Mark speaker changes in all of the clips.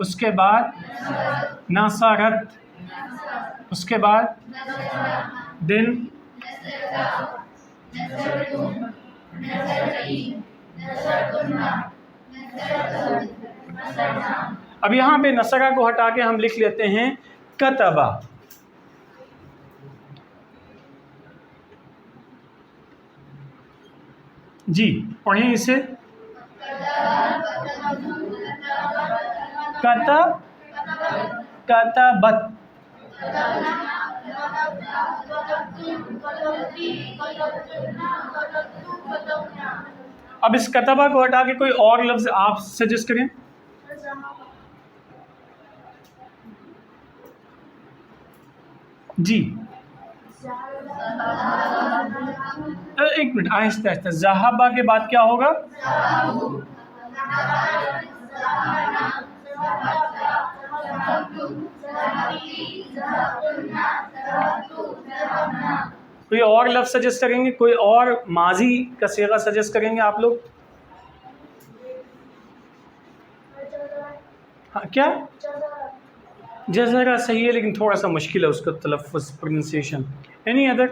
Speaker 1: اس کے بعد نصرت، اس کے بعد دن اب یہاں پہ نصرہ کو ہٹا کے ہم لکھ لیتے ہیں کتبہ. جی پڑھیں اسے. کتبت. اب اس کتبہ کو ہٹا کے کوئی اور لفظ آپ سجیسٹ کریں. جی ایک منٹ آہستہ آہستہ. ذہبہ کے بعد کیا ہوگا؟ کوئی اور لفظ سجیسٹ کریں گے؟ کوئی اور ماضی کا صیغہ سجیسٹ کریں گے آپ لوگ؟ ہاں کیا؟ جزرہ صحیح ہے لیکن تھوڑا سا مشکل ہے اس کا تلفظ، پروننسیشن. Any other?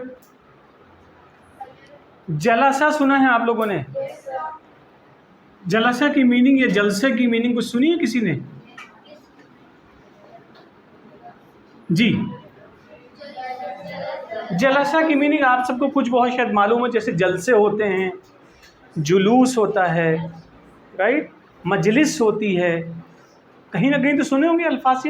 Speaker 1: جلسہ سنا ہے آپ لوگوں نے؟ جلسہ کی میننگ یا جلسے کی میننگ کچھ سنی ہے کسی نے؟ جی جلسہ کی میننگ آپ سب کو کچھ بہت شاید معلوم ہے، جیسے جلسے ہوتے ہیں، جلوس ہوتا ہے، رائٹ، مجلس ہوتی ہے. کہیں نہ کہیں تو سنے ہوں گے الفاظ.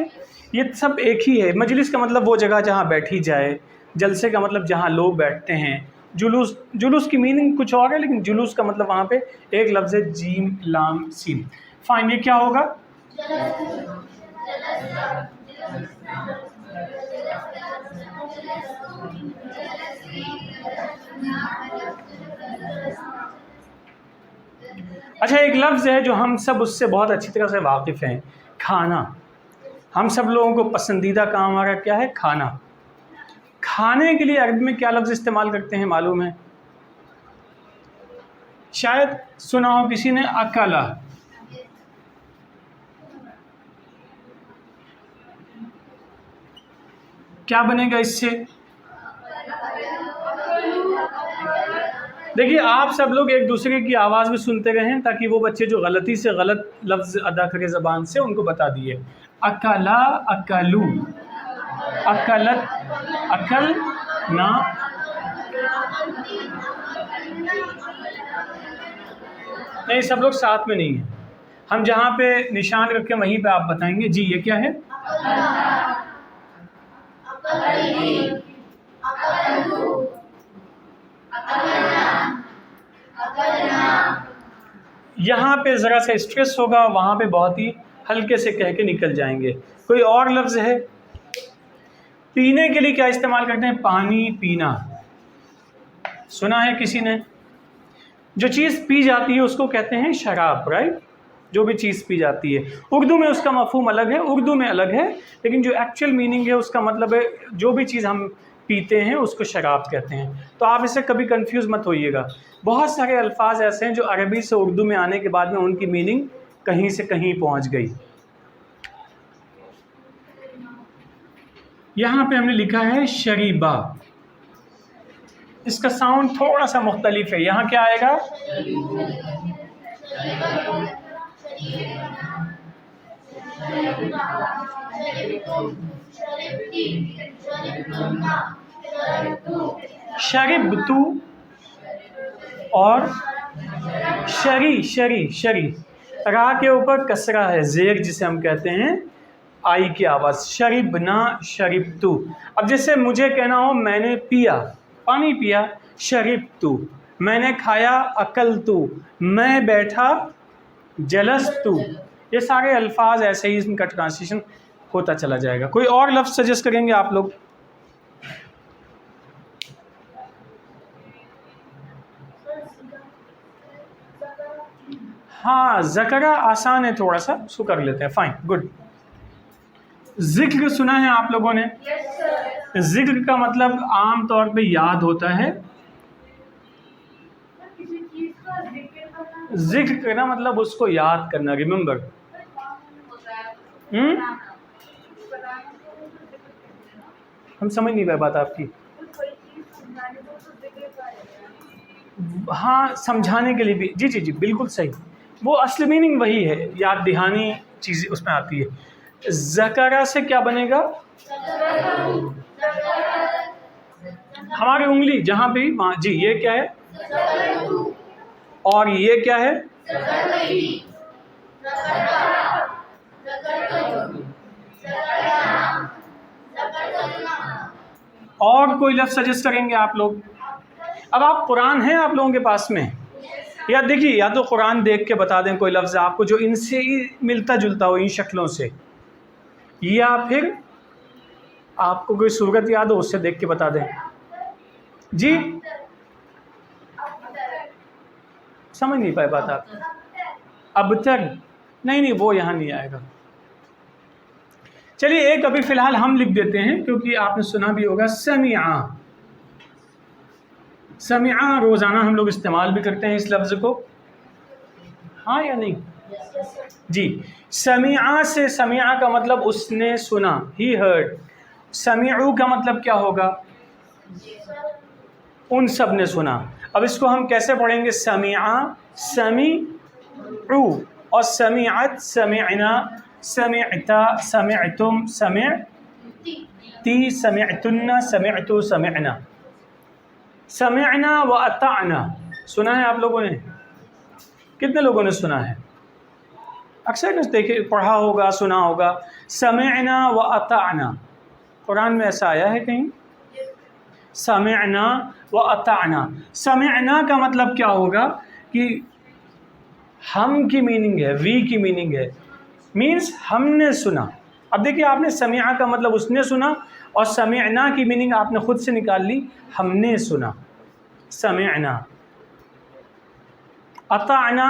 Speaker 1: یہ سب ایک ہی ہے. مجلس کا مطلب وہ جگہ جہاں بیٹھی جائے، جلسے کا مطلب جہاں لوگ بیٹھتے ہیں. جلوس کی میننگ کچھ اور ہے لیکن جلوس کا مطلب وہاں پہ ایک لفظ ہے جیم لام سین. فائن. یہ کیا ہوگا؟ اچھا ایک لفظ ہے جو ہم سب اس سے بہت اچھی طرح سے واقف ہیں، کھانا. ہم سب لوگوں کو پسندیدہ کام ہمارا کیا ہے؟ کھانا. کھانے کے لیے عربی میں کیا لفظ استعمال کرتے ہیں معلوم ہے؟ شاید سنا ہو کسی نے، اکلا. کیا بنے گا اس سے؟ دیکھیے آپ سب لوگ ایک دوسرے کی آواز میں سنتے رہیں تاکہ وہ بچے جو غلطی سے غلط لفظ ادا کرے زبان سے ان کو بتا دیے. اکلا، اکلو، اکلت، اکل نا. نہیں سب لوگ ساتھ میں نہیں ہیں، ہم جہاں پہ نشان رکھ کے وہیں پہ آپ بتائیں گے. جی یہ کیا ہے؟ یہاں پہ ذرا سا اسٹریس ہوگا، وہاں پہ بہت ہی ہلکے سے کہہ کے نکل جائیں گے. کوئی اور لفظ ہے؟ پینے کے لیے کیا استعمال کرتے ہیں؟ پانی پینا. سنا ہے کسی نے؟ جو چیز پی جاتی ہے اس کو کہتے ہیں شراب، رائٹ. جو بھی چیز پی جاتی ہے. اردو میں اس کا مفہوم الگ ہے، اردو میں الگ ہے، لیکن جو ایکچوئل میننگ ہے اس کا مطلب ہے جو بھی چیز ہم پیتے ہیں اس کو شراب کہتے ہیں. تو آپ اس سے کبھی کنفیوز مت ہوئیے گا. بہت سارے الفاظ ایسے ہیں جو عربی سے اردو میں آنے کے بعد میں ان کی میننگ کہیں سے کہیں پہنچ گئی. یہاں پہ ہم نے لکھا ہے شریبہ. اس کا ساؤنڈ تھوڑا سا مختلف ہے. یہاں کیا آئے گا؟ شربتو اور شری. را کے اوپر کسرہ ہے، زیر جسے ہم کہتے ہیں آئی کی آواز. شربنا، شربتو. اب جیسے مجھے کہنا ہو میں نے پیا، پانی پیا، شربتو. میں نے کھایا، اکلتو. میں بیٹھا، جلستو. یہ سارے الفاظ ایسے ہی ان کا ٹرانسلیشن ہوتا چلا جائے گا. کوئی اور لفظ سجیسٹ کریں گے آپ لوگ؟ ہاں ذکرہ آسان ہے تھوڑا سا، اس کو کر لیتے ہیں. Fine, good. ذکر سنا ہے آپ لوگوں نے؟ ذکر کا مطلب عام طور پہ یاد ہوتا ہے. ذکر کرنا مطلب اس کو یاد کرنا، ریممبر. ہم سمجھ نہیں پائے بات آپ کی. ہاں سمجھانے کے لیے بھی، جی جی جی بالکل صحیح. وہ اصل میننگ وہی ہے، یاد دہانی چیز اس میں آتی ہے. ذکرہ سے کیا بنے گا؟ ہماری انگلی جہاں پہ وہاں، جی یہ کیا ہے؟ اور یہ کیا ہے؟ اور کوئی لفظ سجیسٹ کریں گے آپ لوگ؟ اب آپ قرآن ہیں آپ لوگوں کے پاس میں، یا دیکھیے یا تو قرآن دیکھ کے بتا دیں کوئی لفظ آپ کو جو ان سے ملتا جلتا ہو ان شکلوں سے، یا پھر آپ کو کوئی صورت یاد ہو اس سے دیکھ کے بتا دیں. جی سمجھ نہیں پائے بات آپ. ابتر نہیں وہ یہاں نہیں آئے گا. چلیے ایک ابھی فی الحال ہم لکھ دیتے ہیں کیونکہ آپ نے سنا بھی ہوگا، سمعا. سمعا روزانہ ہم لوگ استعمال بھی کرتے ہیں اس لفظ کو، ہاں یا نہیں؟ جی سمعا سے، سمعا کا مطلب اس نے سنا، ہی ہرڈ. سمعو کا مطلب کیا ہوگا؟ ان سب نے سنا. اب اس کو ہم کیسے پڑھیں گے؟ سمعا سمعو، اور سمعت سمعنا، سمعتا سمعتم سمعتی سمعتن سمعتو سمعنا. سمعنا و اطعنا سنا ہے آپ لوگوں نے؟ کتنے لوگوں نے سنا ہے؟ اکثر نے دیکھے پڑھا ہوگا، سنا ہوگا. سمعنا و اطعنا قرآن میں ایسا آیا ہے کہیں؟ سمعنا و اطعنا. سمعنا کا مطلب کیا ہوگا کہ ہم کی میننگ ہے، وی کی میننگ ہے، مینس ہم نے سنا. اب دیکھیے آپ نے سمعا کا مطلب اس نے سنا، اور سمعنا کی میننگ آپ نے خود سے نکال لی، ہم نے سنا. سمعنا. اطعنا،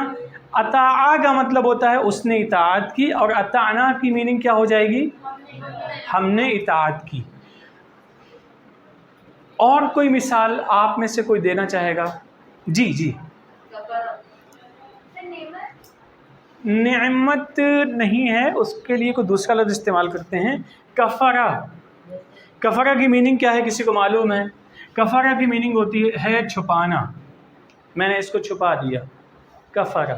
Speaker 1: اطاع کا مطلب ہوتا ہے اس نے اطاعت کی، اور اطعنا کی میننگ کیا ہو جائے گی؟ ہم نے اطاعت کی. اور کوئی مثال آپ میں سے کوئی دینا چاہے گا؟ جی جی. نعمت نہیں ہے، اس کے لیے کوئی دوسرا لفظ استعمال کرتے ہیں. کفرہ. کفرہ کی میننگ کیا ہے، کسی کو معلوم ہے؟ کفرہ کی میننگ ہوتی ہے چھپانا. میں نے اس کو چھپا دیا، کفرہ.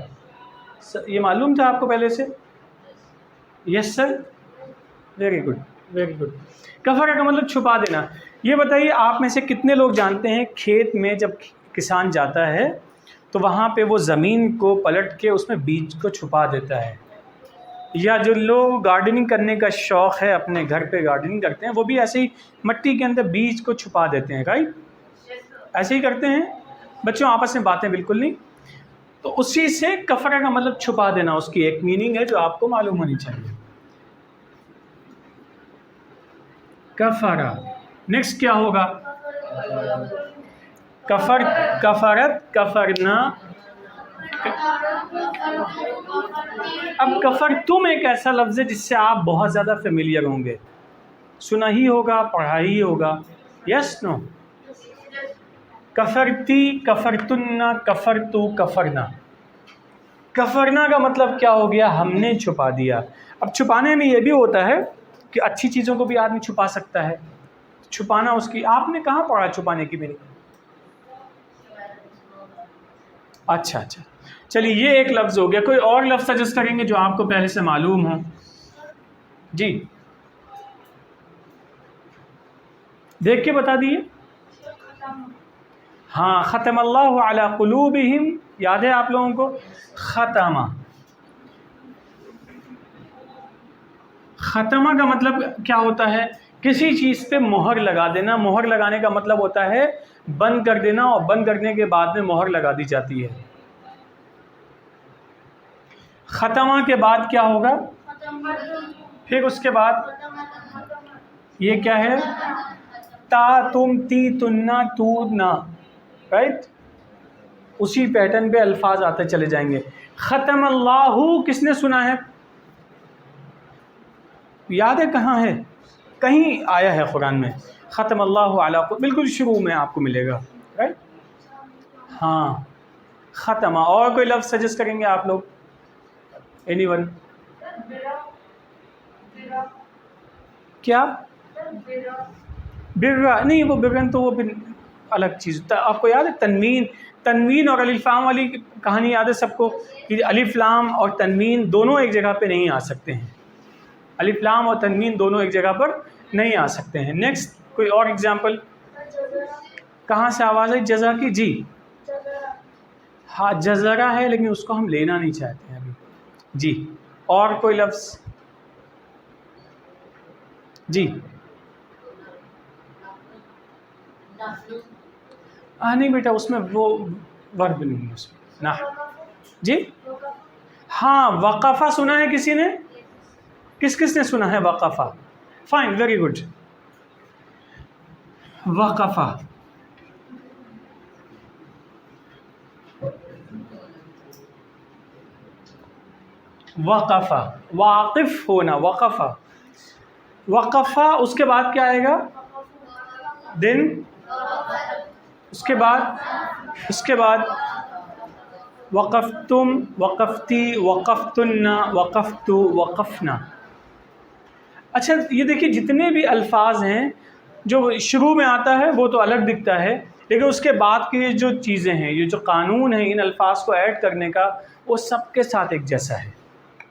Speaker 1: یہ معلوم تھا آپ کو پہلے سے؟ یس سر، ویری گڈ ویری گڈ. کفرہ کا مطلب چھپا دینا. یہ بتائیے آپ میں سے کتنے لوگ جانتے ہیں کھیت میں جب کسان جاتا ہے تو وہاں پہ وہ زمین کو پلٹ کے اس میں بیج کو چھپا دیتا ہے؟ یا جو لوگ گارڈننگ کرنے کا شوق ہے، اپنے گھر پہ گارڈننگ کرتے ہیں، وہ بھی ایسے ہی مٹی کے اندر بیج کو چھپا دیتے ہیں، رائٹ؟ ایسے ہی کرتے ہیں بچوں، آپس میں باتیں بالکل نہیں. تو اسی سے کفرہ کا مطلب چھپا دینا، اس کی ایک میننگ ہے جو آپ کو معلوم ہونی چاہیے. کفرہ. نیکسٹ کیا ہوگا؟ کفر، کفرت، کفرنا. اب کفر تم ایک ایسا لفظ ہے جس سے آپ بہت زیادہ فیملیئر ہوں گے، سنا ہی ہوگا، پڑھا ہی ہوگا. یس نو؟ کفرتی، کفرتن، کفرتو، کفرنا. کفرنا کا مطلب کیا ہو گیا؟ ہم نے چھپا دیا. اب چھپانے میں یہ بھی ہوتا ہے کہ اچھی چیزوں کو بھی آدمی چھپا سکتا ہے. چھپانا اس کی، آپ نے کہاں پڑھا چھپانے کی میننگ؟ اچھا اچھا چلیے یہ ایک لفظ ہو گیا. کوئی اور لفظ سجیسٹ کریں گے جو آپ کو پہلے سے معلوم ہو؟ جی دیکھ کے بتا دیے. ہاں ختم اللہ علی قلوبہم، یاد ہے آپ لوگوں کو؟ ختمہ. ختمہ کا مطلب کیا ہوتا ہے؟ کسی چیز پہ مہر لگا دینا. مہر لگانے کا مطلب ہوتا ہے بند کر دینا، اور بند کرنے کے بعد میں مہر لگا دی جاتی ہے. ختمہ کے بعد کیا ہوگا؟ پھر اس کے بعد یہ کیا ہے؟ تا، تم، تی، تنا، تو، نا، رائٹ؟ اسی پیٹرن پہ الفاظ آتے چلے جائیں گے. ختم اللہ کس نے سنا ہے؟ یاد ہے کہاں ہے؟ کہیں آیا ہے قرآن میں ختم اللہ علی، بالکل شروع میں آپ کو ملے گا، رائٹ؟ ہاں ختمہ. اور کوئی لفظ سجیسٹ کریں گے آپ لوگ؟ Any one? کیا برا نہیں، وہ برن تو وہ الگ چیز. آپ کو یاد ہے تنوین اور الف لام والی کہانی یاد ہے سب کو، کہ الف لام اور تنوین دونوں ایک جگہ پہ نہیں آ سکتے ہیں. الف لام اور تنوین دونوں ایک جگہ پر نہیں آ سکتے ہیں. نیکسٹ کوئی اور ایگزامپل. کہاں سے آواز ہے جزا کی؟ جی ہاں جزرہ ہے، لیکن اس کو ہم لینا نہیں چاہتے ہیں ابھی. جی اور کوئی لفظ؟ جی نہیں بیٹا اس میں وہ ورب نہیں ہے اس میں نہ. جی ہاں وقفہ سنا ہے کسی نے؟ کس نے سنا ہے وقفہ؟ Fine very good. وقفہ وقفہ واقف ہونا. وقفہ اس کے بعد کیا آئے گا؟ دن. اس کے بعد وقفتم، وقفتی، وقفتن، وقفتو، وقفنا. اچھا یہ دیکھیے جتنے بھی الفاظ ہیں جو شروع میں آتا ہے وہ تو الگ دکھتا ہے، لیکن اس کے بعد کی جو چیزیں ہیں، یہ جو قانون ہے ان الفاظ کو ایڈ کرنے کا، وہ سب کے ساتھ ایک جیسا ہے،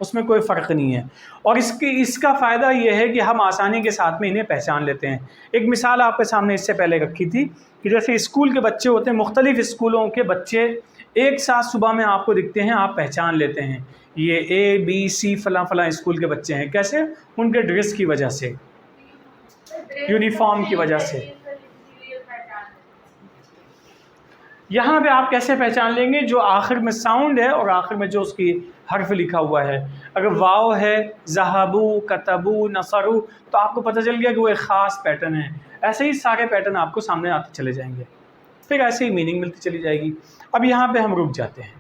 Speaker 1: اس میں کوئی فرق نہیں ہے. اور اس کا فائدہ یہ ہے کہ ہم آسانی کے ساتھ میں انہیں پہچان لیتے ہیں. ایک مثال آپ کے سامنے اس سے پہلے رکھی تھی کہ جیسے اسکول کے بچے ہوتے ہیں، مختلف اسکولوں کے بچے ایک ساتھ صبح میں آپ کو دکھتے ہیں، آپ پہچان لیتے ہیں یہ اے بی سی فلاں فلاں اسکول کے بچے ہیں. کیسے؟ ان کے ڈریس کی وجہ سے، یونیفارم کی وجہ سے. یہاں پہ آپ کیسے پہچان لیں گے؟ جو آخر میں ساؤنڈ ہے اور آخر میں جو اس کی حرف لکھا ہوا ہے. اگر واو ہے، ذہبو، کتبو، نصرو، تو آپ کو پتہ چل گیا کہ وہ ایک خاص پیٹرن ہے. ایسے ہی سارے پیٹرن آپ کو سامنے آتے چلے جائیں گے، پھر ایسے ہی میننگ ملتی چلی جائے گی. اب یہاں پہ ہم رک جاتے ہیں.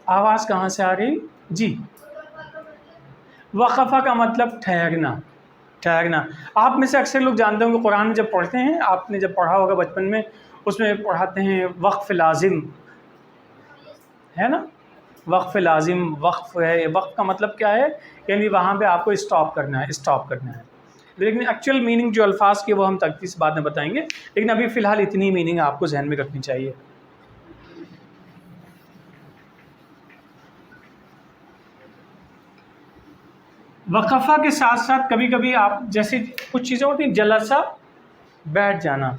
Speaker 1: آواز کہاں سے آ رہی؟ جی وقفہ کا مطلب ٹھہرنا. آپ میں سے اکثر لوگ جانتے ہوں کہ قرآن میں جب پڑھتے ہیں، آپ نے جب پڑھا ہوگا بچپن میں، اس میں پڑھاتے ہیں وقف لازم ہے نا. وقف لازم وقف ہے. وقف کا مطلب کیا ہے؟ یعنی وہاں پہ آپ کو اسٹاپ کرنا ہے. لیکن ایکچوئل میننگ جو الفاظ کی وہ ہم تک بعد میں بتائیں گے، لیکن ابھی فی الحال اتنی میننگ آپ کو ذہن میں رکھنی چاہیے. وقفہ کے ساتھ ساتھ کبھی کبھی آپ جیسے کچھ چیزیں ہوتی ہیں، جلسہ بیٹھ جانا،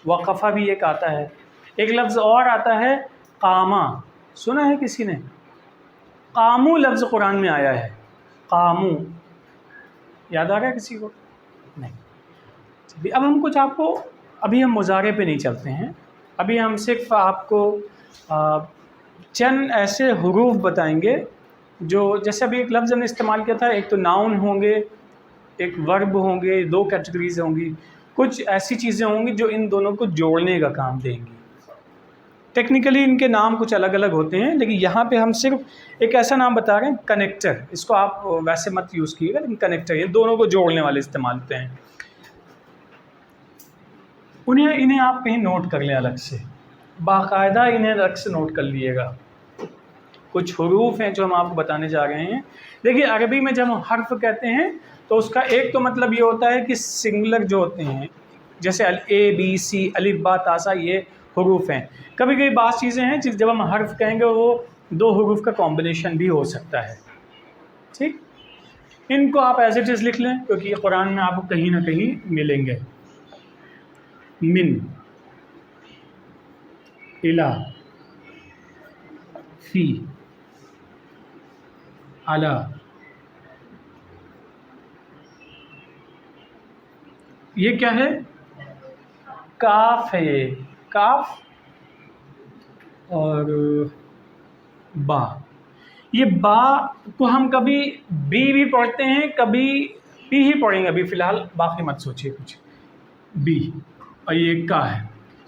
Speaker 1: وقفہ بھی ایک آتا ہے. ایک لفظ اور آتا ہے قامہ. سنا ہے کسی نے؟ قامو لفظ قرآن میں آیا ہے. قامو یاد آ گیا کسی کو؟ نہیں. اب ہم کچھ آپ کو ابھی ہم مضارع پہ نہیں چلتے ہیں، ابھی ہم صرف آپ کو چند ایسے حروف بتائیں گے جو جیسے ابھی ایک لفظ ہم نے استعمال کیا تھا، ایک تو ناؤن ہوں گے، ایک ورب ہوں گے، دو کیٹیگریز ہوں گی. کچھ ایسی چیزیں ہوں گی جو ان دونوں کو جوڑنے کا کام دیں گی. ٹیکنیکلی ان کے نام کچھ الگ الگ ہوتے ہیں، لیکن یہاں پہ ہم صرف ایک ایسا نام بتا رہے ہیں کنیکٹر. اس کو آپ ویسے مت یوز کیے گا، لیکن کنیکٹر یہ دونوں کو جوڑنے والے استعمال ہوتے ہیں. انہیں آپ کہیں نوٹ کر لیں الگ سے، باقاعدہ انہیں الگ سے نوٹ کر لیے گا. کچھ حروف ہیں جو ہم آپ کو بتانے جا رہے ہیں. دیکھیے عربی میں جب ہم حرف کہتے ہیں تو اس کا ایک تو مطلب یہ ہوتا ہے کہ سنگولر جو ہوتے ہیں، جیسے اے بی سی الف با تا سا، یہ حروف ہیں. کبھی کبھی بعض چیزیں ہیں جب ہم حرف کہیں گے وہ دو حروف کا کمبینیشن بھی ہو سکتا ہے. ٹھیک، ان کو آپ ایز اٹ از لکھ لیں کیونکہ یہ قرآن میں آپ کو کہیں نہ کہیں ملیں گے. من، الا، فی، علی. یہ کیا ہے؟ کاف ہے. یہ کاف اور با. یہ با کو ہم کبھی بی بھی پڑھتے ہیں، کبھی پی ہی پڑھیں گے. ابھی فی الحال باقی مت سوچیے کچھ. بی اور یہ کا ہے.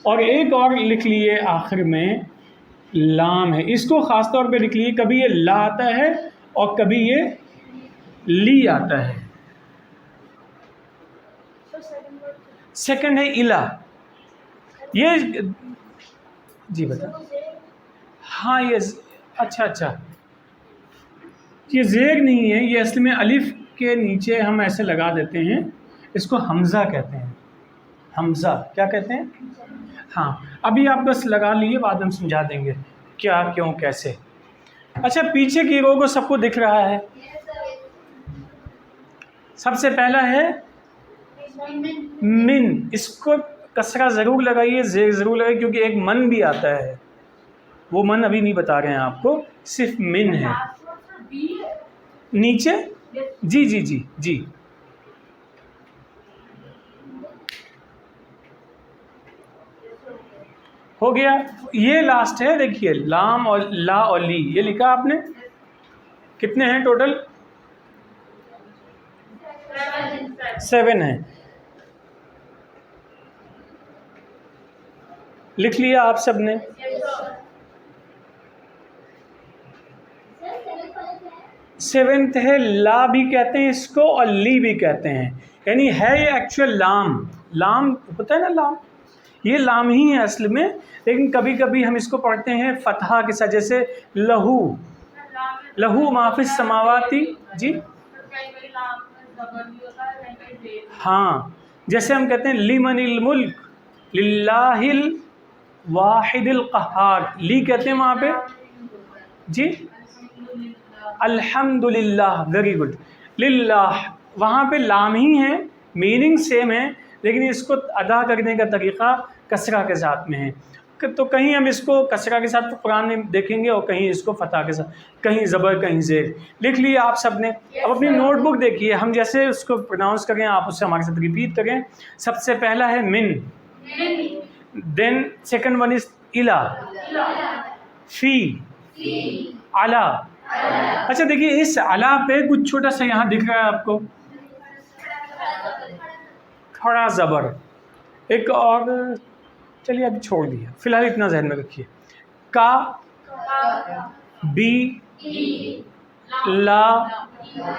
Speaker 1: اور ایک اور لکھ لیے آخر میں لام ہے. اس کو خاص طور پہ لکھ لیے، کبھی یہ لا آتا ہے اور کبھی یہ لی آتا ہے. سیکنڈ ہے الا. یہ جی بتا. ہاں یہ اچھا یہ زیر نہیں ہے، یہ اصل میں الف کے نیچے ہم ایسے لگا دیتے ہیں، اس کو حمزہ کہتے ہیں. حمزہ کیا کہتے ہیں؟ ہاں، ابھی آپ بس لگا لیے، بعد میں ہم سمجھا دیں گے کیا کیوں کیسے. اچھا، پیچھے کی رو کو سب کو دکھ رہا ہے. سب سے پہلا ہے من، اس کو کسرہ ضرور لگائیے، زیر ضرور لگائیے، کیونکہ ایک من بھی آتا ہے، وہ من ابھی نہیں بتا رہے ہیں آپ کو، صرف من ہے. نیچے جی جی جی جی ہو گیا. یہ لاسٹ ہے، دیکھیے لام اور لا اور لی، یہ لکھا آپ نے. کتنے ہیں ٹوٹل؟ 7 ہیں. لکھ لیا آپ سب نے؟ 7th ہے، لا بھی کہتے ہیں اس کو اور لی بھی کہتے ہیں، یعنی ہے یہ ایکچوئل لام. لام ہوتا ہے نا، لام، یہ لام ہی ہے اصل میں، لیکن کبھی کبھی ہم اس کو پڑھتے ہیں فتحہ کے ساتھ، جیسے لہو، لہو ما فی السماواتی. جی ہاں، جیسے ہم کہتے ہیں لمن الملک للہ الواحد القہار، لی کہتے ہیں وہاں پہ. جی الحمد للہ، ویری گڈ. للہ وہاں پہ لام ہی ہے، میننگ سیم ہے، لیکن اس کو ادا کرنے کا طریقہ کسرہ کے ساتھ میں ہے. تو کہیں ہم اس کو کسرہ کے ساتھ قرآن میں دیکھیں گے، اور کہیں اس کو فتح کے ساتھ، کہیں زبر کہیں زیر. لکھ لیے آپ سب نے؟ اب اپنی نوٹ بک دیکھیے، ہم جیسے اس کو پروناؤنس کریں آپ اس سے ہمارے ساتھ ریپیٹ کریں. سب سے پہلا ہے من، دین سیکنڈ ون از الا، فی، علا. اچھا دیکھیے، اس علا پہ کچھ چھوٹا سا یہاں دکھ رہا ہے آپ کو، کھڑا زبر. ایک اور، چلیے ابھی چھوڑ دیا، فی الحال اتنا ذہن میں رکھیے. کا، بی، لا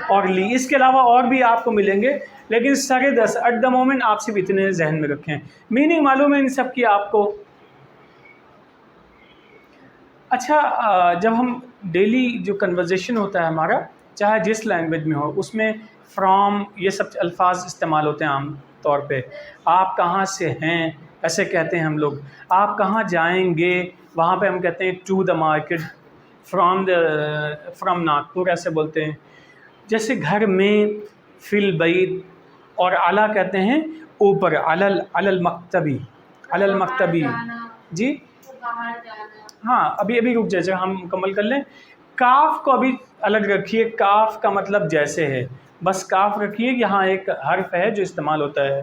Speaker 1: اور لی. اس کے علاوہ اور بھی آپ کو ملیں گے، لیکن 10.5 ایٹ دا مومنٹ آپ صرف اتنے ذہن میں رکھیں. میننگ معلوم ہے ان سب کی آپ کو؟ اچھا، جب ہم ڈیلی جو کنورزیشن ہوتا ہے ہمارا، چاہے جس لینگویج میں ہو، اس میں فرام یہ سب الفاظ استعمال ہوتے ہیں عام طور پہ. آپ کہاں سے ہیں ایسے کہتے ہیں ہم لوگ. آپ کہاں جائیں گے، وہاں پہ ہم کہتے ہیں to the market. From Nagpur ایسے بولتے ہیں. جیسے گھر میں، فی البیت. اور اعلیٰ کہتے ہیں اوپر، علی المکتبی، علی المکتبی. جی ہاں، ابھی رک جائے، ہم مکمل کر لیں. کاف کو ابھی الگ رکھیے، کاف کا مطلب جیسے ہے، بس کاف رکھیے. یہاں ایک حرف ہے جو استعمال ہوتا ہے.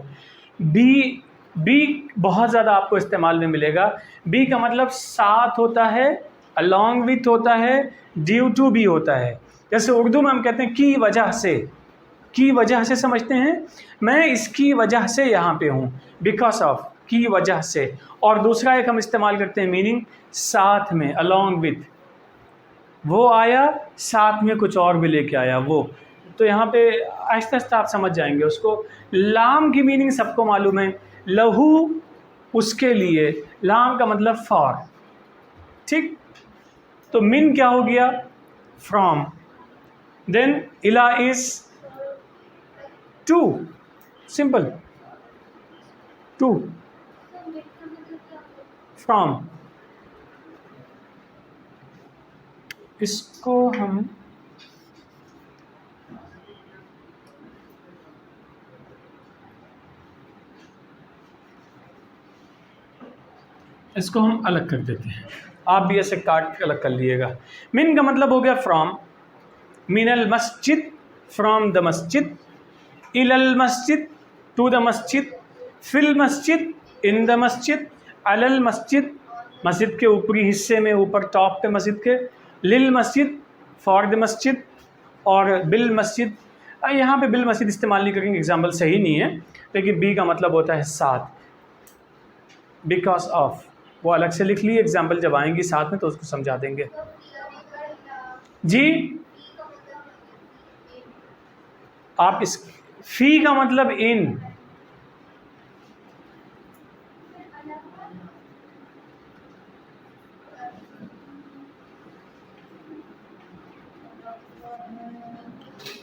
Speaker 1: بی بہت زیادہ آپ کو استعمال میں ملے گا. بی کا مطلب ساتھ ہوتا ہے، along with ہوتا ہے، ڈیو ٹو بھی ہوتا ہے. جیسے اردو میں ہم کہتے ہیں کی وجہ سے، کی وجہ سے سمجھتے ہیں، میں اس کی وجہ سے یہاں پہ ہوں، بیکاز آف، کی وجہ سے. اور دوسرا ایک ہم استعمال کرتے ہیں میننگ ساتھ میں، along with. وہ آیا ساتھ میں کچھ اور بھی لے کے آیا وہ. تو یہاں پہ آہستہ آہستہ آپ سمجھ جائیں گے اس کو. لام کی میننگ سب کو معلوم ہے، لہو اس کے لیے، لام کا مطلب فار. ٹھیک، تو من کیا ہو گیا؟ فرام. دین الا از ٹو، سمپل، ٹو، فرام. اس کو ہم الگ کر دیتے ہیں، آپ بھی ایسے کاٹ کے الگ کر لیے گا. من کا مطلب ہو گیا فرام. من المسجد، فرام دا مسجد. الی المسجد، ٹو دا مسجد. فی المسجد، ان دا مسجد. علی المسجد، مسجد کے اوپری حصے میں، اوپر ٹاپ پہ مسجد کے. للمسجد، فار دا مسجد. اور بالمسجد، یہاں پہ بالمسجد استعمال نہیں کریں گے، ایگزامپل صحیح نہیں ہے، لیکن بی کا مطلب ہوتا ہے ساتھ، بیکاز آف. وہ الگ سے لکھ لیے، ایگزامپل جب آئیں گی ساتھ میں تو اس کو سمجھا دیں گے. جی آپ اس فی کا مطلب ان،